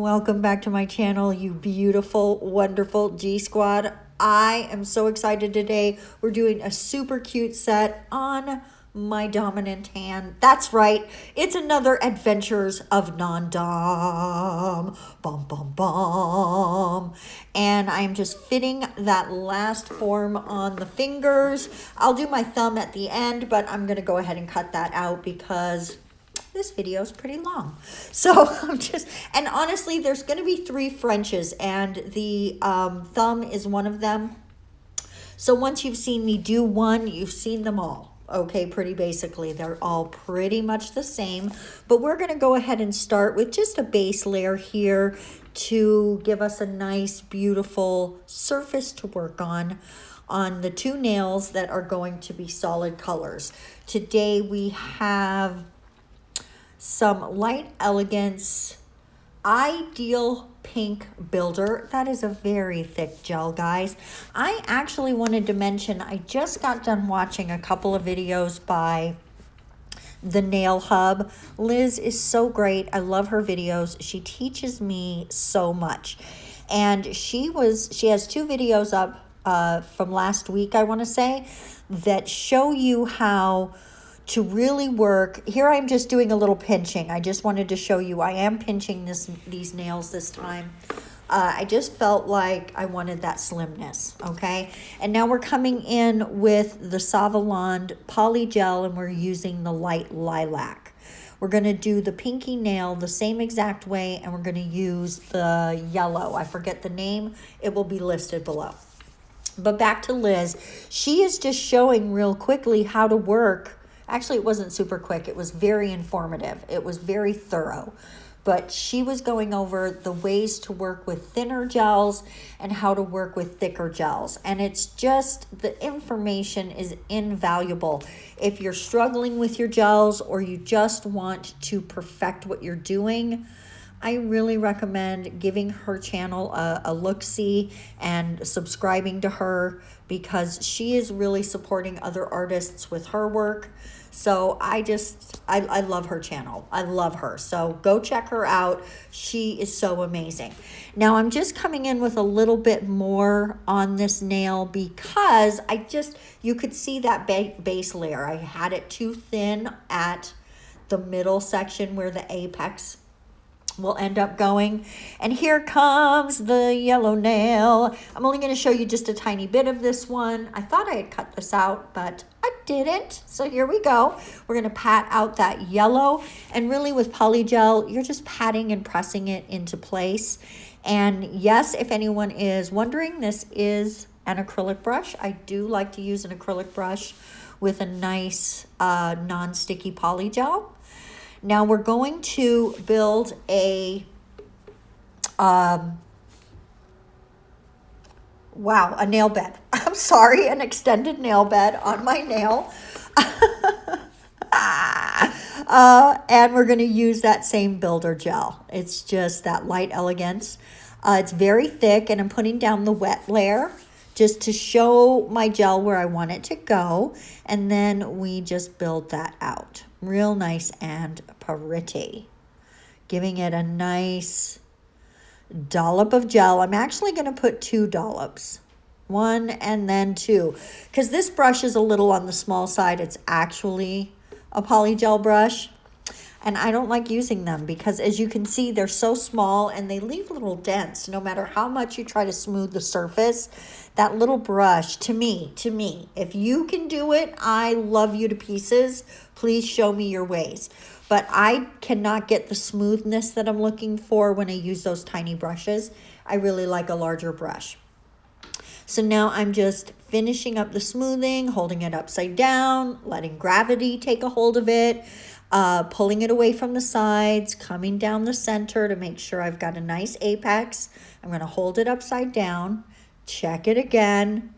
Welcome back to my channel, you beautiful, wonderful G Squad. I am so excited today. We're doing a super cute set on my dominant hand. That's right, it's another Adventures of Non-Dom. Bum, bum, bum. And I'm just fitting that last form on the fingers. I'll do my thumb at the end, but I'm going to go ahead and cut that out because this video is pretty long. So and honestly, there's going to be 3 Frenches and the thumb is one of them. So once you've seen me do one, you've seen them all. Okay, pretty basically, they're all pretty much the same. But we're going to go ahead and start with just a base layer here to give us a nice, beautiful surface to work on the 2 nails that are going to be solid colors. Today we have some Light Elegance Ideal Pink Builder. That is a very thick gel, guys. I actually wanted to mention, I just got done watching a couple of videos by the Nail Hub. Liz is so great. I love her videos. She teaches me so much. And she has 2 videos up from last week, I want to say, that show you how to really work. Here I'm just doing a little pinching. I just wanted to show you I am pinching these nails this time. I just felt like I wanted that slimness, okay? And now we're coming in with the Savfk Poly Gel and we're using the Light Lilac. We're going to do the pinky nail the same exact way and we're going to use the yellow. I forget the name. It will be listed below. But back to Liz. She is just showing real quickly how to work. Actually, it wasn't super quick. It was very informative. It was very thorough. But she was going over the ways to work with thinner gels and how to work with thicker gels. And it's just, the information is invaluable. If you're struggling with your gels or you just want to perfect what you're doing, I really recommend giving her channel a look-see and subscribing to her because she is really supporting other artists with her work. So I love her channel. I love her. So go check her out. She is so amazing. Now I'm just coming in with a little bit more on this nail because you could see that base layer. I had it too thin at the middle section where the apex will end up going. And here comes the yellow nail. I'm only going to show you just a tiny bit of this one. I thought I had cut this out, but I didn't. So here we go. We're going to pat out that yellow. And really with polygel, you're just patting and pressing it into place. And yes, if anyone is wondering, this is an acrylic brush. I do like to use an acrylic brush with a nice non-sticky polygel. Now we're going to build a nail bed. I'm sorry, an extended nail bed on my nail. And we're going to use that same builder gel. It's just that Light Elegance. It's very thick, and I'm putting down the wet layer just to show my gel where I want it to go. And then we just build that out. Real nice and pretty. Giving it a nice dollop of gel. I'm actually going to put 2 dollops. 1 and then 2. Because this brush is a little on the small side. It's actually a polygel brush. And I don't like using them because, as you can see, they're so small and they leave little dents. No matter how much you try to smooth the surface, that little brush, to me, if you can do it, I love you to pieces. Please show me your ways. But I cannot get the smoothness that I'm looking for when I use those tiny brushes. I really like a larger brush. So now I'm just finishing up the smoothing, holding it upside down, letting gravity take a hold of it. Pulling it away from the sides, coming down the center to make sure I've got a nice apex. I'm going to hold it upside down, check it again,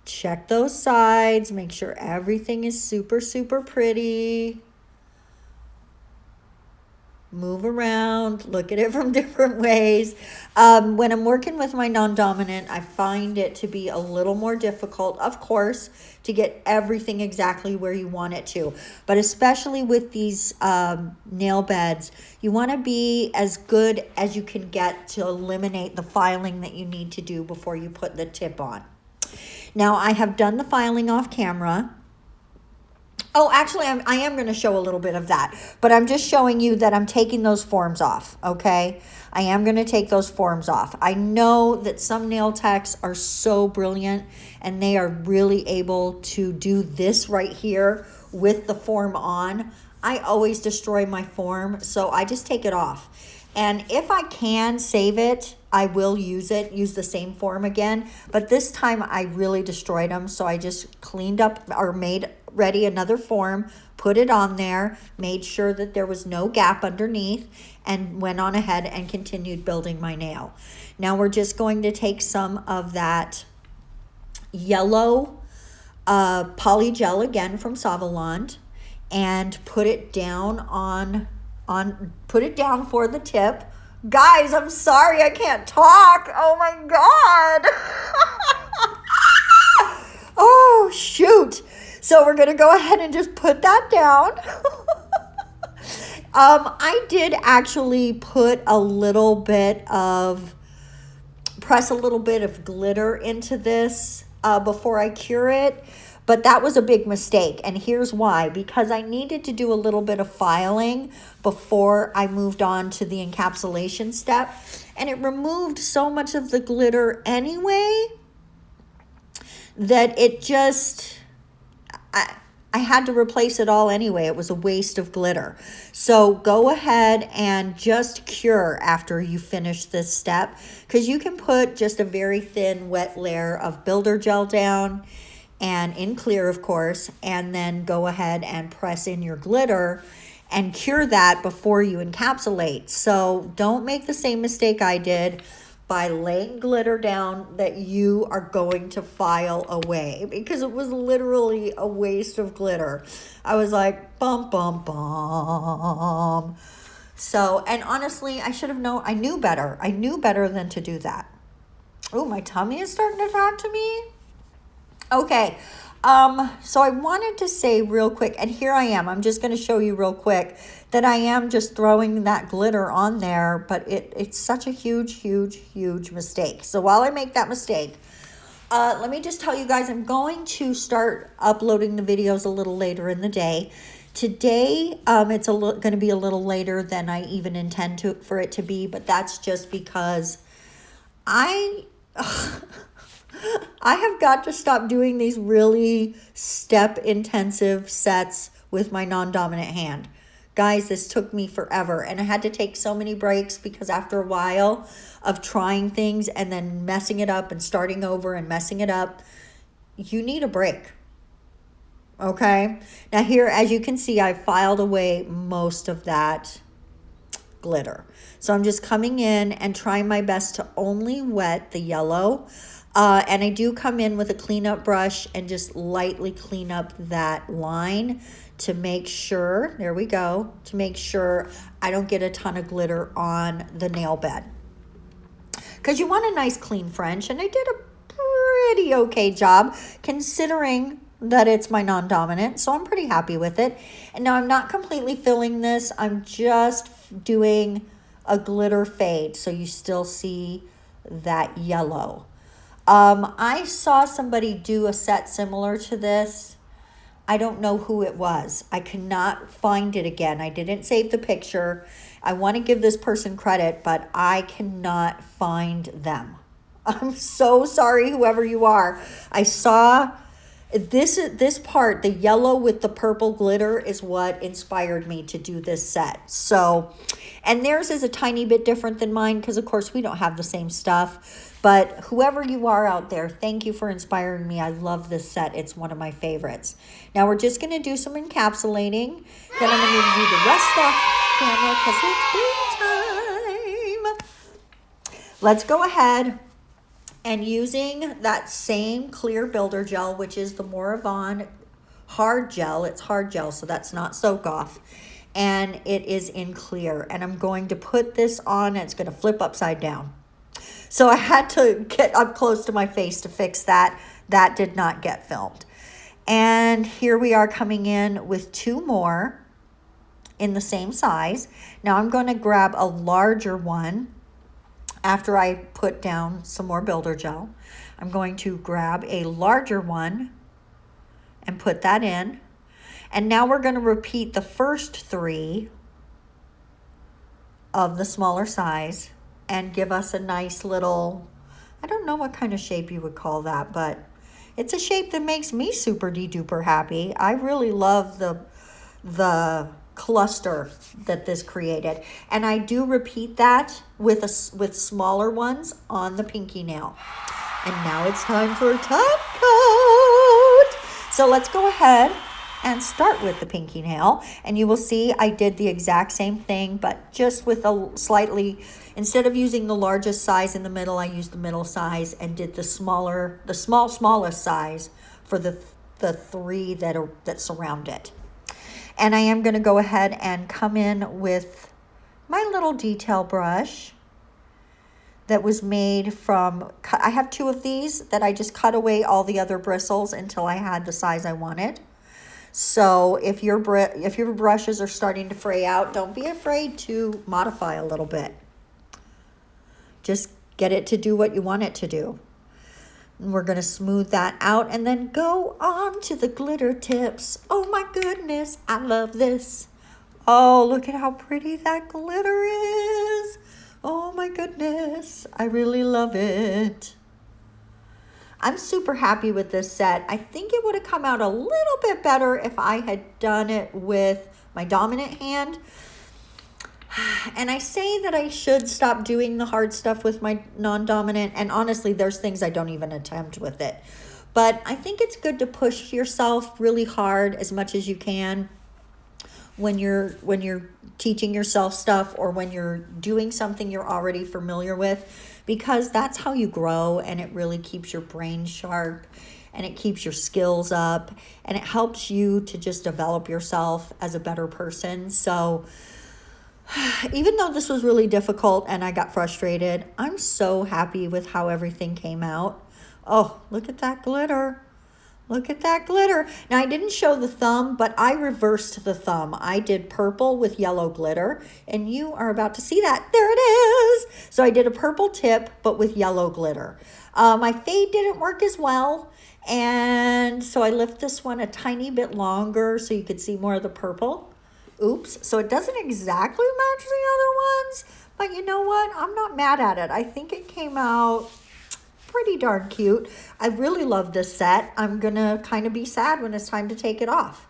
check those sides, make sure everything is super, super pretty. move around, look at it from different ways. When I'm working with my non-dominant, I find it to be a little more difficult, of course, to get everything exactly where you want it to. But especially with these nail beds, you want to be as good as you can get to eliminate the filing that you need to do before you put the tip on. Now, I have done the filing off camera. Oh, actually, I am going to show a little bit of that, but I'm just showing you that I'm taking those forms off, okay? I am going to take those forms off. I know that some nail techs are so brilliant, and they are really able to do this right here with the form on. I always destroy my form, so I just take it off. And if I can save it, I will use the same form again. But this time I really destroyed them. So I just cleaned up or made ready another form, put it on there, made sure that there was no gap underneath, and went on ahead and continued building my nail. Now we're just going to take some of that yellow polygel again from Savfk and put it down put it down for the tip. Guys, I'm sorry I can't talk. Oh my God. Oh, shoot. So we're going to go ahead and just put that down. I did actually press a little bit of glitter into this before I cure it. But that was a big mistake, and here's why. Because I needed to do a little bit of filing before I moved on to the encapsulation step, and it removed so much of the glitter anyway that it just, I had to replace it all anyway. It was a waste of glitter. So go ahead and just cure after you finish this step, because you can put just a very thin wet layer of builder gel down, and in clear, of course, and then go ahead and press in your glitter and cure that before you encapsulate. So don't make the same mistake I did by laying glitter down that you are going to file away, because it was literally a waste of glitter. I was like, bum, bum, bum. So, and honestly, I should have known, I knew better. I knew better than to do that. Oh, my tummy is starting to talk to me. Okay, so I wanted to say real quick, and here I am. I'm just going to show you real quick that I am just throwing that glitter on there, but it's such a huge, huge, huge mistake. So while I make that mistake, let me just tell you guys, I'm going to start uploading the videos a little later in the day. Today, it's going to be a little later than I even intend for it to be, but that's just because I have got to stop doing these really step-intensive sets with my non-dominant hand. Guys, this took me forever, and I had to take so many breaks because after a while of trying things and then messing it up and starting over and messing it up, you need a break. Okay? Now here, as you can see, I filed away most of that glitter. So I'm just coming in and trying my best to only wet the yellow. And I do come in with a cleanup brush and just lightly clean up that line to make sure, there we go, to make sure I don't get a ton of glitter on the nail bed. Because you want a nice clean French, and I did a pretty okay job considering that it's my non-dominant, so I'm pretty happy with it. And now I'm not completely filling this, I'm just doing a glitter fade so you still see that yellow. I saw somebody do a set similar to this. I don't know who it was. I cannot find it again. I didn't save the picture. I want to give this person credit, but I cannot find them. I'm so sorry, whoever you are. I saw this part, the yellow with the purple glitter, is what inspired me to do this set. So, and theirs is a tiny bit different than mine because, of course, we don't have the same stuff. But whoever you are out there, thank you for inspiring me. I love this set. It's one of my favorites. Now we're just going to do some encapsulating. Then I'm going to do the rest off camera because it's bling time. Let's go ahead and using that same clear builder gel, which is the Moravon hard gel. It's hard gel, so that's not soak off. and it is in clear. And I'm going to put this on, and it's going to flip upside down. So I had to get up close to my face to fix that. That did not get filmed. And here we are coming in with 2 more in the same size. Now I'm going to grab a larger one after I put down some more builder gel. I'm going to grab a larger one and put that in. And now we're going to repeat the first 3 of the smaller size and give us a nice little, I don't know what kind of shape you would call that, but it's a shape that makes me super duper happy. I really love the cluster that this created. And I do repeat that with smaller ones on the pinky nail. And now it's time for top coat. So let's go ahead and start with the pinky nail. And you will see I did the exact same thing, but just with a slightly, instead of using the largest size in the middle, I used the middle size and did the smallest size for the 3 that surround it. And I am going to go ahead and come in with my little detail brush that was made from, I have 2 of these that I just cut away all the other bristles until I had the size I wanted. So if your brushes are starting to fray out, don't be afraid to modify a little bit. Just get it to do what you want it to do. And we're going to smooth that out and then go on to the glitter tips. Oh my goodness, I love this. Oh, look at how pretty that glitter is. Oh my goodness, I really love it. I'm super happy with this set. I think it would have come out a little bit better if I had done it with my dominant hand. And I say that I should stop doing the hard stuff with my non-dominant. And honestly, there's things I don't even attempt with it. But I think it's good to push yourself really hard as much as you can when you're teaching yourself stuff or when you're doing something you're already familiar with, because that's how you grow, and it really keeps your brain sharp and it keeps your skills up and it helps you to just develop yourself as a better person. So even though this was really difficult and I got frustrated, I'm so happy with how everything came out. Oh, look at that glitter. Look at that glitter. Now, I didn't show the thumb, but I reversed the thumb. I did purple with yellow glitter, and you are about to see that. There it is. So I did a purple tip, but with yellow glitter. My fade didn't work as well, and so I left this one a tiny bit longer so you could see more of the purple. Oops. So it doesn't exactly match the other ones, but you know what? I'm not mad at it. I think it came out pretty darn cute. I really love this set. I'm gonna kind of be sad when it's time to take it off.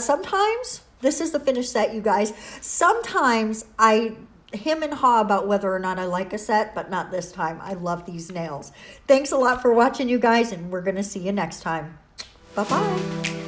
Sometimes, this is the finished set, you guys. Sometimes I hem and haw about whether or not I like a set, but not this time. I love these nails. Thanks a lot for watching, you guys, and we're gonna see you next time. Bye-bye.